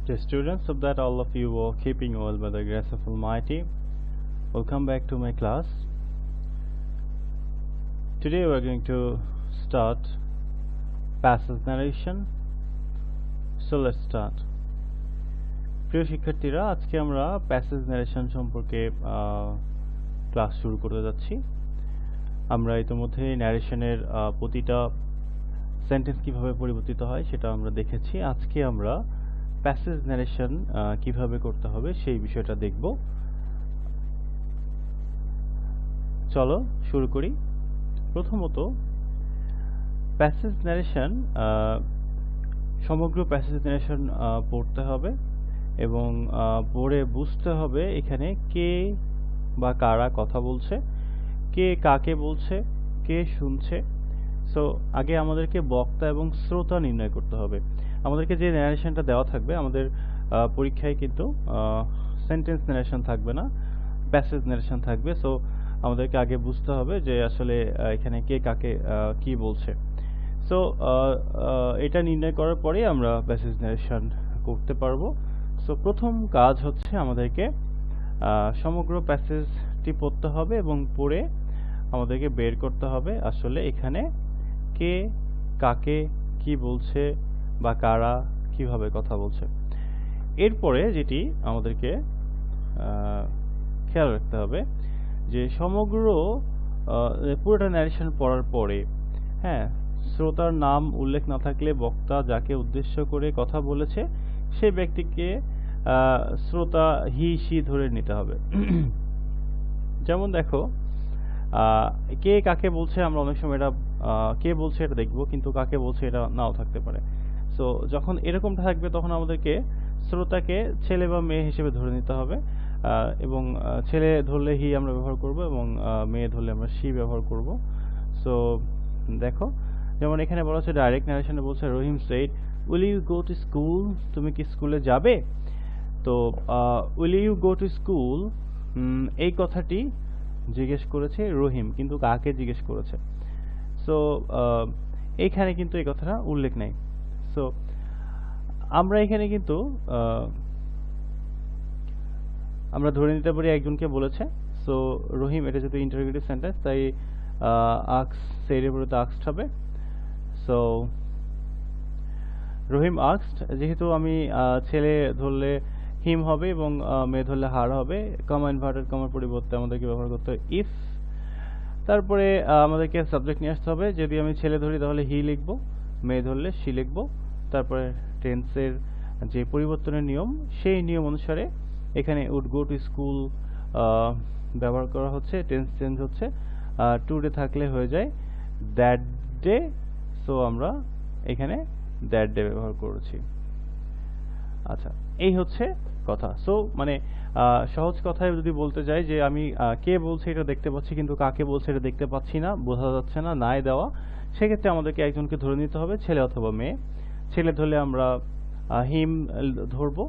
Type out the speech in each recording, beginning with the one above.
The students, hope that all of you are keeping well by the grace of Almighty. Welcome back to my class. Today we are going to start passage narration. So let's start. প্রিয় শিক্ষার্থীরা, আজকে আমরা passage narration সম্পর্কে class শুরু করতে যাচ্ছি। আমরা ইতিমধ্যে ন্যারেশনের প্রতিটা সেন্টেন্স কিভাবে পরিবর্তিত হয় সেটা আমরা দেখেছি। আজকে আমরা প্যাসেজ ন্যারেশন কিভাবে করতে হবে সেই বিষয়টা দেখব। চলো শুরু করি। প্রথমত প্যাসেজ ন্যারেশন, সমগ্র প্যাসেজ ন্যারেশন পড়তে হবে এবং পড়ে বুঝতে হবে এখানে কে বা কারা কথা বলছে, কে কাকে বলছে, কে শুনছে। সো আগে আমাদেরকে বক্তা এবং শ্রোতা নির্ণয় করতে হবে। আমাদেরকে যে ন্যারেশনটা দেওয়া থাকবে, আমাদের পরীক্ষায় কিন্তু সেন্টেন্স ন্যারেশন থাকবে না, প্যাসেজ ন্যারেশন থাকবে। সো আমাদেরকে আগে বুঝতে হবে যে আসলে এখানে কে কাকে কি বলছে। সো এটা নির্ণয় করার পরেই আমরা প্যাসেজ ন্যারেশন করতে পারবো। সো প্রথম কাজ হচ্ছে আমাদেরকে সমগ্র প্যাসেজটি পড়তে হবে এবং পড়ে আমাদেরকে বের করতে হবে আসলে এখানে কে কাকে কি বলছে বা কারা কিভাবে কথা বলছে। এরপরে যেটি আমাদেরকে খেয়াল রাখতে হবে যে সমগ্র পুরোটা ন্যারেশন পড়ার পরে শ্রোতার নাম উল্লেখ না থাকলে বক্তা যাকে উদ্দেশ্য করে কথা বলেছে সেই ব্যক্তিকে শ্রোতা হি সি ধরে নিতে হবে। যেমন দেখো, কে কাকে বলছে আমরা অনেক সময় এটা কে বলছে এটা দেখবো, কিন্তু কাকে বলছে এটা নাও থাকতে পারে। সো যখন এরকমটা থাকবে তখন আমাদেরকে শ্রোতাকে ছেলে বা মেয়ে হিসেবে ধরে নিতে হবে এবং ছেলে ধরলে হি আমরা ব্যবহার করব এবং মেয়ে ধরলে আমরা সি ব্যবহার করব। সো দেখো, যেমন এখানে বলা হচ্ছে ডাইরেক্ট ন্যারেশনে বলছে Rahim said will you go to school, তুমি কি স্কুলে যাবে? তো will you go to school এই কথাটি জিজ্ঞেস করেছে রহিম, কিন্তু কাকে জিজ্ঞেস করেছে? সো এইখানে কিন্তু এই কথাটা উল্লেখ নেই। সো আমরা এখানে কিন্তু আমরা ধরে নিতে পারি একজনকে বলেছে। সো রহিম, এটা যেহেতু ইন্টারোগেটিভ সেন্টেন্স তাই আস্কড সেইডের পরিবর্তে আস্কড হবে। সো রহিম আস্কড, যেহেতু আমি ছেলে ধরলে হিম হবে এবং মেয়ে ধরলে হার হবে, কমা ইনভার্টেড কমার পরিবর্তে আমাদেরকে ব্যবহার করতে হবে ইফ। তারপরে আমাদেরকে সাবজেক্ট নিয়ে আসতে হবে। যদি আমি ছেলে ধরি তাহলে হি লিখবো, মেয়ে ধরলে সি লিখবো। তারপরে টেন্সের যে পরিবর্তনের নিয়ম সেই নিয়ম অনুসারে এখানে উড গো টু স্কুল ব্যবহার করা হচ্ছে, টেন্স চেঞ্জ হচ্ছে। টুডে থাকলে হয়ে যায় দ্যাট ডে। সো আমরা এখানে দ্যাট ডে ব্যবহার করেছি। আচ্ছা, এই হচ্ছে কথা। সো মানে সহজ কথায় যদি বলতে যাই যে আমি কে বলছে এটা দেখতে পাচ্ছি কিন্তু কাকে বলছে এটা দেখতে পাচ্ছি না, বোঝা যাচ্ছে না, নাই দেওয়া, সেক্ষেত্রে আমাদেরকে একজনকে ধরে নিতে হবে, ছেলে অথবা মেয়ে। ছেলে ধরলে আমরা হিম ধরবো,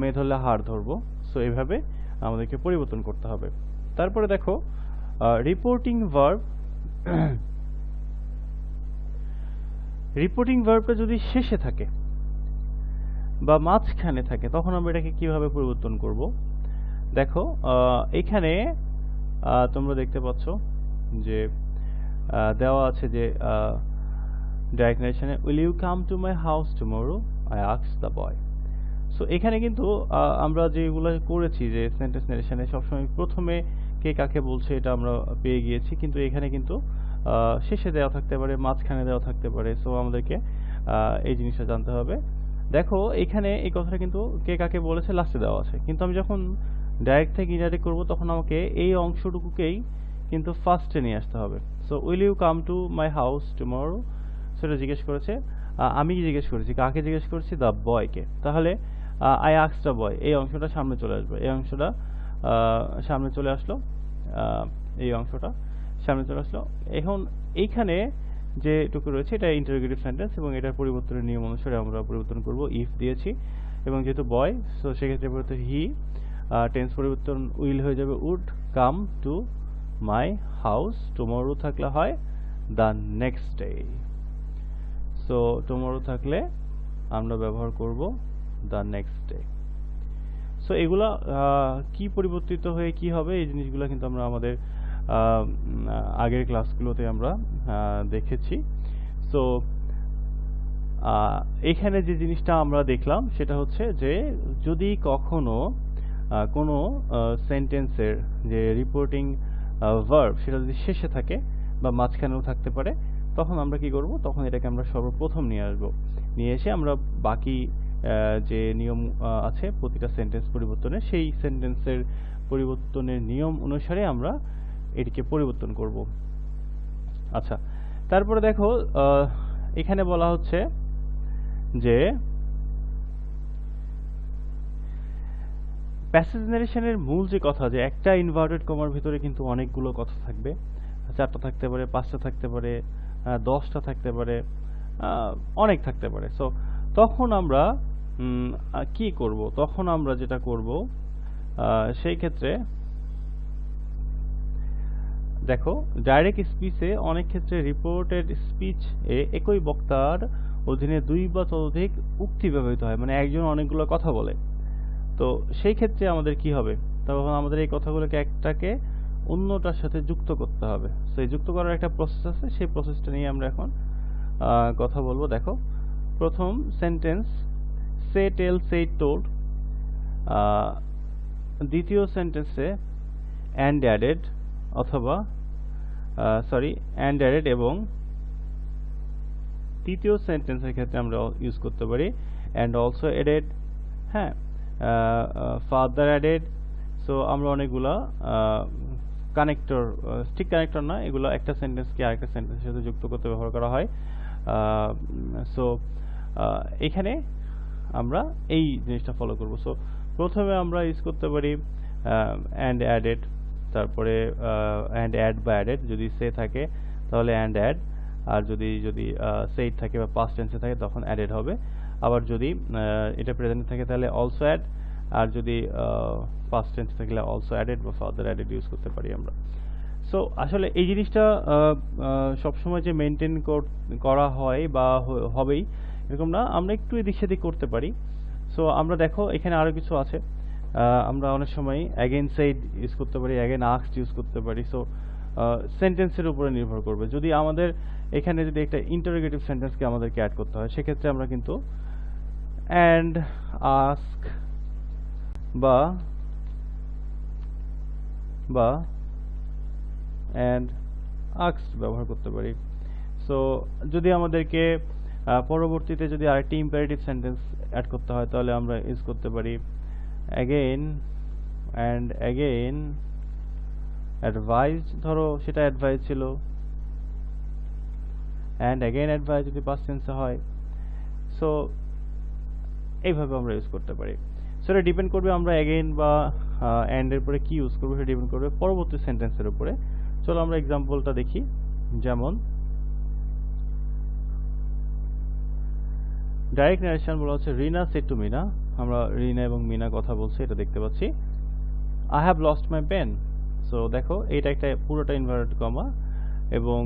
মেয়ে ধরলে হার ধরবো। সো এইভাবে আমাদেরকে পরিবর্তন করতে হবে। তারপরে দেখো রিপোর্টিং ভার্ব। রিপোর্টিং ভার্বটা যদি শেষে থাকে বা মাঝখানে থাকে তখন আমরা এটাকে কিভাবে পরিবর্তন করব? দেখো এখানে তোমরা দেখতে পাচ্ছ যে দেওয়া আছে যে ডাইরেক্ট ন্যারেশনে will you come to my house tomorrow, I asked the boy. So এখানে কিন্তু আমরা যেগুলো করেছি যে সেন্টেন্স ন্যারেশনে সবসময় প্রথমে কে কাকে বলছে এটা আমরা পেয়ে গিয়েছি, কিন্তু এখানে কিন্তু শেষে দেওয়া থাকতে পারে, মাঝখানে দেওয়া থাকতে পারে। সো আমাদেরকে এই জিনিসটা জানতে হবে। দেখো এখানে এই কথাটা কিন্তু কে কাকে বলেছে লাস্টে দেওয়া আছে, কিন্তু আমি যখন ডাইরেক্ট থেকে ইনডাইরেক্ট করব তখন আমাকে এই অংশটুকুকেই কিন্তু ফার্স্টে নিয়ে আসতে হবে। So will you come to my house tomorrow, সেটা জিজ্ঞেস করেছে, আমি জিজ্ঞেস করেছি, কাকে জিজ্ঞেস করেছি? দ্য বয়কে। তাহলে আই আস্কড দ্য বয়, এই অংশটা সামনে চলে আসবে, এই অংশটা সামনে চলে আসলো, এই অংশটা সামনে চলে আসলো। এখন এইখানে যেটুকু রয়েছে এটা ইন্টারোগেটিভ সেন্টেন্স এবং এটার পরিবর্তনের নিয়ম অনুসারে আমরা পরিবর্তন করব। ইফ দিয়েছি এবং যেহেতু বয়, সো সেক্ষেত্রে পরিবর্তন হি, টেন্স পরিবর্তন উইল হয়ে যাবে would come to my house, tomorrow থাকলে হয় the next day. So tomorrow থাকলে আমরা ব্যবহার করব দ্য নেক্সট ডে। সো এগুলা কি পরিবর্তিত হয়ে কি হবে এই জিনিসগুলো কিন্তু আমরা আমাদের আগের ক্লাসগুলোতে আমরা দেখেছি। সো এখানে যে জিনিসটা আমরা দেখলাম সেটা হচ্ছে যে যদি কখনো কোনো সেন্টেন্সের যে রিপোর্টিং ভার্ব সেটা যদি শেষে থাকে বা মাঝখানেও থাকতে পারে, তখন আমরা কি করব, তখন এটাকে আমরা সর্বপ্রথম নিয়ে আসব, নিয়ে এসে আমরা বাকি যে নিয়ম আছে প্রতিটা সেন্টেন্স পরিবর্তনের, সেই সেন্টেন্সের পরিবর্তনের নিয়ম অনুসারে আমরা এটিকে পরিবর্তন করব। আচ্ছা, তারপরে দেখো এখানে বলা হচ্ছে যে প্যাসেজ নারেশনের মূল যে কথা, যে একটা ইনভার্টেড কমার ভিতরে কিন্তু অনেকগুলো কথা থাকবে, 4টা থাকতে পারে, 5টা থাকতে পারে, 10টা থাকতে পারে, অনেক থাকতে পারে। সো তখন আমরা কি করব, তখন আমরা যেটা করব সেই ক্ষেত্রে দেখো ডাইরেক্ট স্পিচে অনেক ক্ষেত্রে রিপোর্টেড স্পিচ এ একই বক্তার অধীনে 2 বা ততোধিক উক্তি ব্যবহৃত হয়, মানে একজন অনেকগুলো কথা বলে। তো সেই ক্ষেত্রে আমাদের কি হবে, তখন আমাদের এই কথাগুলোকে একটাকে অন্যটার সাথে যুক্ত করতে হবে। সো এই যুক্ত করার একটা প্রসেস আছে, সেই প্রসেসটা নিয়ে আমরা এখন কথা বলবো। দেখো প্রথম সেন্টেন্স সে টেল সেড টোল্ড, দ্বিতীয় সেন্টেন্সে অ্যান্ড অ্যাডেড অথবা অ্যান্ড অ্যাডেড, এবং তৃতীয় সেন্টেন্সের ক্ষেত্রে আমরা ইউজ করতে পারি অ্যান্ড অলসো অ্যাডেড, হ্যাঁ, ফার্দার অ্যাডেড। সো আমরা অনেকগুলা কানেক্টর, স্টিক কানেক্টর না, এগুলো একটা সেন্টেন্সকে আরেকটা সেন্টেন্সের সাথে যুক্ত করতে ব্যবহার করা হয়। সো এখানে আমরা এই জিনিসটা ফলো করব। সো প্রথমে আমরা ইউজ করতে পারি অ্যান্ড অ্যাডেড, তারপরে অ্যান্ড অ্যাড বা অ্যাডেড, যদি সে থাকে তাহলে অ্যান্ড অ্যাড, আর যদি সেইড থাকে বা পাস্ট টেন্সে থাকে তখন অ্যাডেড হবে। আবার যদি এটা প্রেজেন্টে থাকে তাহলে অলসো অ্যাড, আর যদি পাস্ট টেন্স থাকলে অলসো অ্যাডেড বা ফার্দার অ্যাডেড ইউজ করতে পারি আমরা। সো আসলে এই জিনিসটা সবসময় যে মেনটেন করা হয় বা হবেই এরকম না, আমরা একটু এদিক সেদিক করতে পারি। সো আমরা দেখো এখানে আরো কিছু আছে, আমরা অনেক সময় অ্যাগেন সেইড ইউজ করতে পারি, অ্যাগেন আস্কড ইউজ করতে পারি। সো সেন্টেন্সের উপরে নির্ভর করবে। যদি আমাদের এখানে যদি একটা ইন্টারোগেটিভ সেন্টেন্সকে আমাদেরকে অ্যাড করতে হয়, সেক্ষেত্রে আমরা কিন্তু অ্যান্ড আস্ক বা অ্যান্ড আস্কড ব্যবহার করতে পারি। সো যদি আমাদেরকে পরবর্তীতে যদি আরেকটি ইম্পারেটিভ সেন্টেন্স অ্যাড করতে হয় তাহলে আমরা ইউজ করতে পারি অ্যাগেন অ্যান্ড অ্যাগেন অ্যাডভাইসড, ধরো সেটা অ্যাডভাইস ছিল, অ্যান্ড অ্যাগেন অ্যাডভাইস যদি পাস্ট টেন্সে হয়। সো এইভাবে আমরা ইউজ করতে পারি। সো এটা ডিপেন্ড করবে আমরা অ্যাগেন বা অ্যান্ড এর পরে কি ইউজ করবো, সেটা ডিপেন্ড করবে পরবর্তী সেন্টেন্সের উপরে। চলো আমরা এক্সাম্পলটা দেখি। যেমন ডাইরেক্ট নারেশন বলা হচ্ছে রিনা সেড টু মিনা, আমরা রিনা এবং মিনা কথা বলছি, এটা দেখতে পাচ্ছি। I have lost my pen. So দেখো এটা একটা পুরোটা ইনভার্টেড কমা, এবং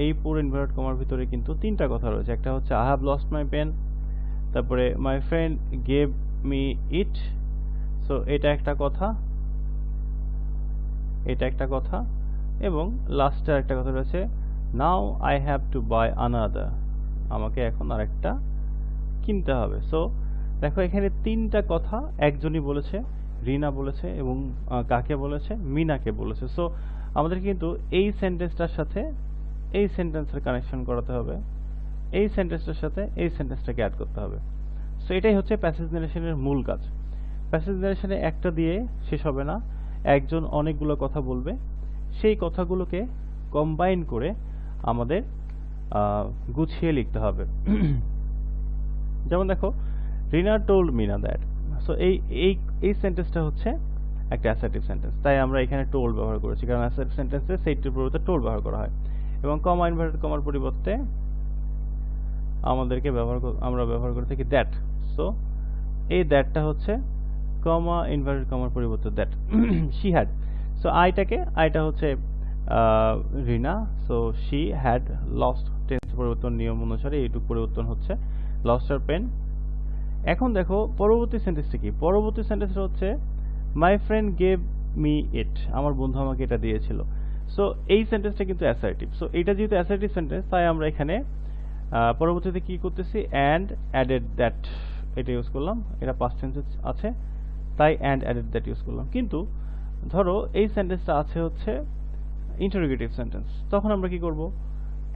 এই পুরো ইনভার্টেড কমার ভিতরে কিন্তু 3টা কথা রয়েছে। একটা হচ্ছে I have lost my pen, তারপরে my friend gave me it. So এটা একটা কথা, এটা একটা কথা, এবং লাস্টে একটা কথা রয়েছে now I have to buy another, আমাকে এখন আরেকটা কিনতে হবে। সো দেখো এখানে 3টা কথা একজনই বলেছে, রিনা বলেছে, এবং কাকে বলেছে, মিনাকে বলেছে। সো আমাদের কিন্তু এই সেন্টেন্সটার সাথে এই সেন্টেন্সের কানেকশন করাতে হবে, এই সেন্টেন্সটার সাথে এই সেন্টেন্সটাকে অ্যাড করতে হবে। সো এটাই হচ্ছে প্যাসেজ নারেশনের মূল কাজ। প্যাসেজ নারেশনে একটা দিয়ে শেষ হবে না, একজন অনেকগুলো কথা বলবে, সেই কথাগুলোকে কম্বাইন করে আমাদের গুছিয়ে লিখতে হবে। যেমন দেখো রিনা টোল্ড মিনা দ্যাট। সো এই সেন্টেন্সটা হচ্ছে একটা অ্যাসার্টিভ সেন্টেন্স, তাই আমরা এখানে টোল্ড ব্যবহার করেছি, কারণ অ্যাসার্টিভ সেন্টেন্সে সেইটির পরিবর্তে টোল্ড ব্যবহার করা হয়, এবং কমা ইনভার্টেড কমার পরিবর্তে আমরা ব্যবহার করে থাকি দ্যাট। সো এই দ্যাটটা হচ্ছে কমা ইনভার্টেড কমার পরিবর্তে দ্যাট। শি হ্যাড, সো আইটা হচ্ছে Rina, so she had lost, tense পরিবর্তন নিয়ম অনুসারে এইটুকু পরিবর্তন হচ্ছে লস্ট হার পেন, এখন দেখো পরবর্তী সেন্টেন্সটা কি, পরবর্তী সেন্টেন্সটা হচ্ছে মাই ফ্রেন্ড গেভ মি ইট, আমার বন্ধু আমাকে এটা দিয়েছিল। সো এই সেন্টেন্সটা কিন্তু অ্যাসার্টিভ। সো এটা যেহেতু অ্যাসার্টিভ সেন্টেন্স, তাই আমরা এখানে পরবর্তীতে কি করতেছি, অ্যান্ড অ্যাডেড দ্যাট এটা ইউজ করলাম। এটা পাস্ট টেন্সে আছে, তাই অ্যান্ড অ্যাডেড দ্যাট ইউজ করলাম। কিন্তু ধরো এই সেন্টেন্সটা আছে হচ্ছে ইন্টারোগেটিভ সেন্টেন্স, তখন আমরা কি করব,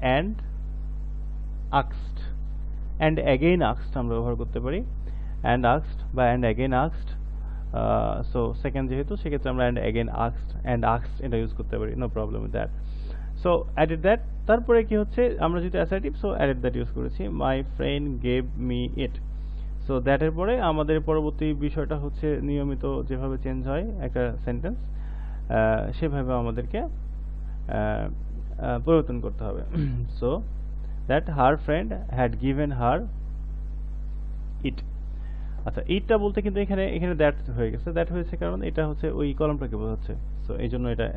অ্যান্ড আক্সড, অ্যান্ড অ্যাগেইন আক্সড আমরা ব্যবহার করতে পারি। অ্যান্ড আক্সড বা অ্যান্ড অ্যাগেইন আক্সড। সো সেকেন্ড যেহেতু, সেক্ষেত্রে আমরা অ্যান্ড অ্যাগেইন আক্সড, অ্যান্ড আক্সড এটা ইউজ করতে পারি, no problem with that. So added that, তারপরে কি হচ্ছে, আমরা যেহেতু assertive, so added that use করেছি, মাই friend gave me it. So দ্যাটের পরে আমাদের পরবর্তী বিষয়টা হচ্ছে নিয়মিত যেভাবে চেঞ্জ হয় একটা সেন্টেন্স, সেভাবে আমাদেরকে পরিবর্তন করতে হবে। So that her friend had given her it. আচ্ছা, ইটটা বলতে কিন্তু এখানে দ্যাট হয়ে গেছে, দ্যাট হয়েছে কারণ এটা হচ্ছে ওই কলমটাকে বোঝাচ্ছে। সো এই জন্য এটা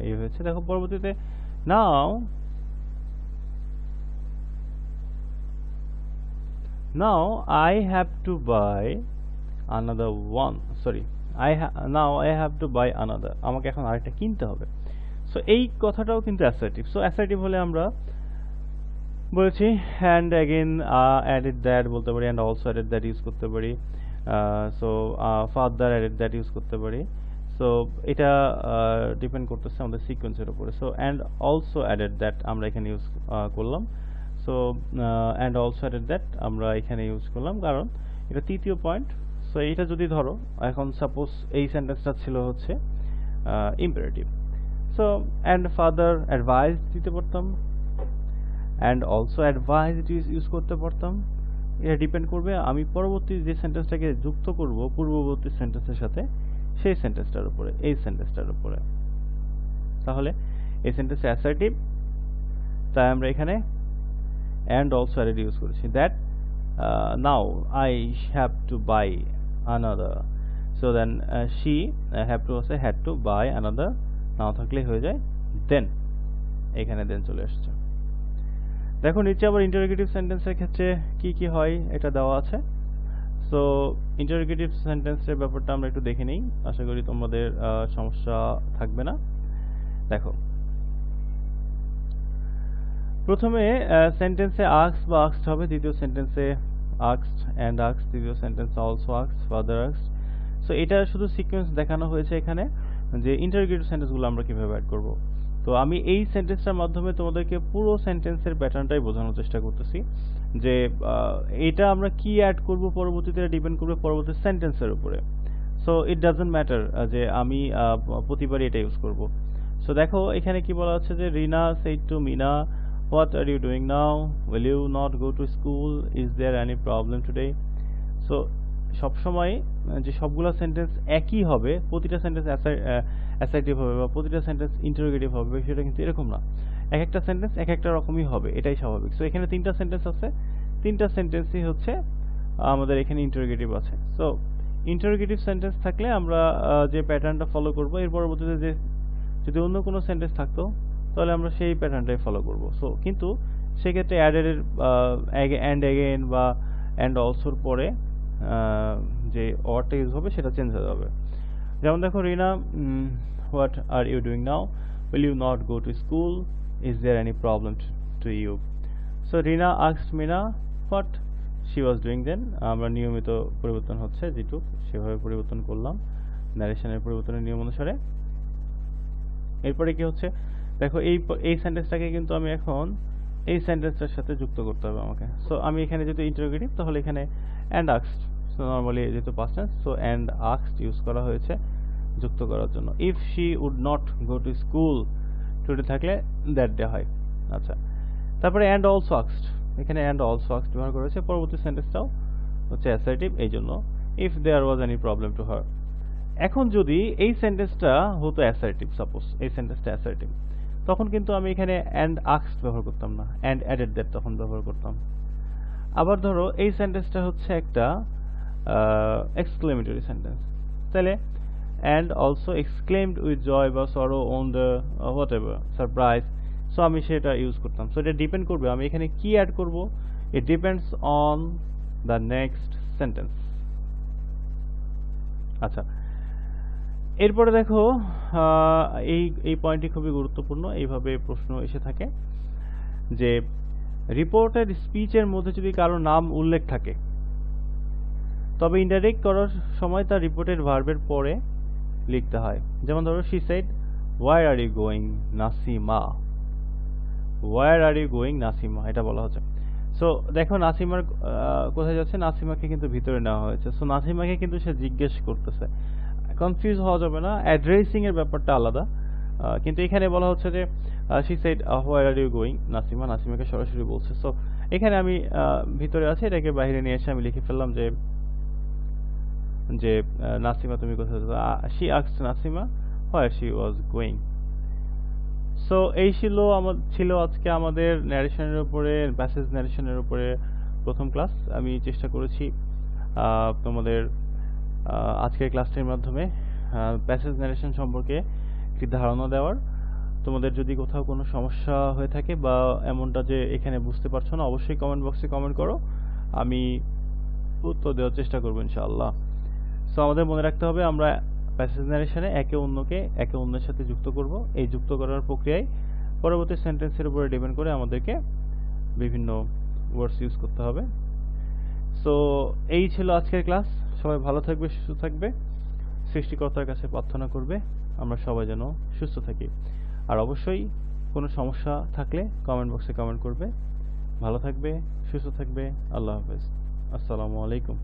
এই হয়েছে। দেখো পরবর্তীতে, নাও I have to buy another one, sorry, now I have to buy another, আমাকে এখন আরেকটা কিনতে হবে। সো এই কথাটাও কিন্তু অ্যাসার্টিভ। সো অ্যাসার্টিভ হলে আমরা বলেছি অ্যান্ড অ্যাগেন অ্যাডেড দ্যাট বলতে পারি, and also added that use করতে পারি। So further added that use করতে পারি। সো এটা ডিপেন্ড করতেছে আমাদের সিকোয়েন্সের উপরে। So and also added that আমরা এখানে ইউজ করলাম। So and also added that আমরা এখানে ইউজ করলাম কারণ এটা তৃতীয় পয়েন্ট। সো এইটা যদি ধরো, এখন সাপোজ এই সেন্টেন্সটা ছিল হচ্ছে imperative, so and further advice দিতে পারতাম, অ্যান্ড অলসো অ্যাডভাইস ইউজ করতে পারতাম। এটা ডিপেন্ড করবে আমি পরবর্তী যে সেন্টেন্সটাকে যুক্ত করব পূর্ববর্তী সেন্টেন্সের সাথে, সেই সেন্টেন্সটার উপরে, এই সেন্টেন্সটার উপরে। তাহলে এই সেন্টেন্সে অ্যাসার্টিভ, তাই আমরা এখানে অ্যান্ড অলসো অ্যাডেড ইউজ করেছি। That now I have to buy another, so then she have to আছে had to buy another, now থাকলে হয়ে যায় দেন, এখানে দেন চলে আসছে। দেখো নিচে আবার ইন্টারোগেটিভ সেন্টেন্সের ক্ষেত্রে কি কি হয় এটা দেওয়া আছে। সো ইন্টারোগেটিভ সেন্টেন্সের ব্যাপারটা আমরা একটু দেখে নিই, আশা করি তোমাদের সমস্যা থাকবে না। দেখো প্রথমে সেন্টেন্সে আস্কড বা আস্কড হবে, দ্বিতীয় সেন্টেন্সে আস্কড অ্যান্ড আস্কড, তৃতীয় সেন্টেন্সে also asked, further asked. So এটা শুধু সিকোয়েন্স দেখানো হয়েছে এখানে যে ইন্টারোগেটিভ সেন্টেন্সগুলো আমরা কিভাবে অ্যাড করব। তো আমি এই সেন্টেন্সটার মাধ্যমে তোমাদেরকে পুরো সেন্টেন্সের প্যাটার্নটাই বোঝানোর চেষ্টা করতেছি যে এটা আমরা কি অ্যাড করব পরবর্তীতে ডিপেন্ড করবে পরবর্তী সেন্টেন্সের উপরে। সো ইট ডাজন্ট ম্যাটার যে আমি প্রতিবারই এটা ইউজ করব। সো দেখো এখানে কি বলা হচ্ছে যে Rina said to Mina, what are you doing now, will you not go to school, is there any problem today. So সবসময় যে সবগুলো সেন্টেন্স একই হবে, প্রতিটা সেন্টেন্স অ্যাসার্টিভ হবে বা প্রতিটা সেন্টেন্স ইন্টারোগেটিভ হবে, সেটা কিন্তু এরকম না। এক একটা সেন্টেন্স এক একটা রকমই হবে, এটাই স্বাভাবিক। সো এখানে তিনটা সেন্টেন্স আছে, তিনটা সেন্টেন্সই হচ্ছে আমাদের এখানে ইন্টারোগেটিভ আছে। সো ইন্টারোগেটিভ সেন্টেন্স থাকলে আমরা যে প্যাটার্নটা ফলো করব, এর পরবর্তীতে যে যদি অন্য কোনো সেন্টেন্স থাকতো তাহলে আমরা সেই প্যাটার্নটাই ফলো করব। সো কিন্তু সেক্ষেত্রে অ্যাডেড অ্যান্ড অ্যাগেন বা অ্যান্ড অলসোর পরে যে ওয়ার্ডটা ইউজ হবে সেটা চেঞ্জ হয়ে যাবে। যেমন দেখো Rina, what are you doing now, will you not go to school, is there any problem to you. So Rina asked Mina what she was doing then, আমরা নিয়মিত পরিবর্তন হচ্ছে যেটুক সেভাবে পরিবর্তন করলাম ন্যারেশনের পরিবর্তনের নিয়ম অনুসারে। এরপরে কি হচ্ছে, দেখো এই সেন্টেন্সটাকে কিন্তু আমি এখন এই সেন্টেন্সটার সাথে যুক্ত করতে হবে আমাকে। সো আমি এখানে যেহেতু ইন্টারোগেটিভ, তাহলে এখানে অ্যান্ড আস্কড, সো নর্মালি যেহেতু past tense, so and asked use করা হয়েছে যুক্ত করার জন্য। If she would not go to school today থাকলে দ্যাট ডে হয়। আচ্ছা, তারপরে অ্যান্ড অলসো আস্কড, এখানে অ্যান্ড অলসো আস্কড ব্যবহার করেছে, পরবর্তী সেন্টেন্সটাও হচ্ছে অ্যাসার্টিভ, এই জন্য if there was any problem to her. এখন যদি এই সেন্টেন্সটা হতো অ্যাসার্টিভ, সাপোজ এই সেন্টেন্সটা অ্যাসার্টিভ, তখন কিন্তু আমি এখানে অ্যান্ড আস্কড ব্যবহার করতাম না, অ্যান্ড অ্যাডেড দ্যাট তখন ব্যবহার করতাম। আবার ধরো এই সেন্টেন্সটা হচ্ছে একটা এক্সক্লেমেটরি সেন্টেন্স, তাহলে and also exclaimed with joy বা সরো on the what ever surprise, so আমি সেটা ইউজ করতাম। সো এটা ডিপেন্ড করবে আমি এখানে কি অ্যাড করব, it depends on the next sentence. আচ্ছা, এরপরে দেখো আহ, এই এই পয়েন্টটি খুবই গুরুত্বপূর্ণ। এইভাবে প্রশ্ন এসে থাকে যে রিপোর্টের স্পিচের মধ্যে যদি কারো নাম উল্লেখ থাকে, তবে ইনডাইরেক্ট করার সময় তার রিপোর্টেড ভার্বের পরে লিখতে হয়। যেমন ধরো, she said where are you going Nasima, where are you going Nasima, এটা বলা হচ্ছে। সো দেখো নাসিমার কোথায় যাচ্ছে, নাসিমাকে কিন্তু ভিতরে নেওয়া হয়েছে। সো নাসিমাকে কিন্তু সে জিজ্ঞেস করতেছে, কনফিউজ হওয়া যাবে না, অ্যাড্রেসিং এর ব্যাপারটা আলাদা। কিন্তু এখানে বলা হচ্ছে যে she said where are you going Nasima, নাসিমাকে সরাসরি বলছে। সো এখানে আমি ভিতরে আছি, এটাকে বাইরে নিয়ে এসে আমি লিখে ফেললাম যে যে নাসিমা তুমি কোথায় যাচ্ছ, she asked Nasima where she was going. So এই ছিল আজকে আমাদের ন্যারেশনের উপরে, প্যাসেজ ন্যারেশনের উপরে প্রথম ক্লাস। আমি চেষ্টা করেছি তোমাদের আজকের ক্লাসটির মাধ্যমে প্যাসেজ ন্যারেশন সম্পর্কে একটি ধারণা দেওয়ার। তোমাদের যদি কোথাও কোনো সমস্যা হয়ে থাকে বা এমনটা যে এখানে বুঝতে পারছো না, অবশ্যই কমেন্ট বক্সে কমেন্ট করো, আমি উত্তর দেওয়ার চেষ্টা করবো ইনশাআল্লাহ। সো আমাদের মনে রাখতে হবে, আমরা প্যাসেজ ন্যারেশনে একে অন্যের সাথে যুক্ত করব। এই যুক্ত করার প্রক্রিয়ায় পরবর্তী সেন্টেন্সের উপরে ডিপেন্ড করে আমাদেরকে বিভিন্ন ওয়ার্ডস ইউজ করতে হবে। সো এই ছিল আজকের ক্লাস। সবাই ভালো থাকবে, সুস্থ থাকবে, সৃষ্টিকর্তার কাছে প্রার্থনা করবে আমরা সবাই যেন সুস্থ থাকি। আর অবশ্যই কোনো সমস্যা থাকলে কমেন্ট বক্সে কমেন্ট করবে। ভালো থাকবে, সুস্থ থাকবে। আল্লাহ হাফেজ। আসসালামু আলাইকুম।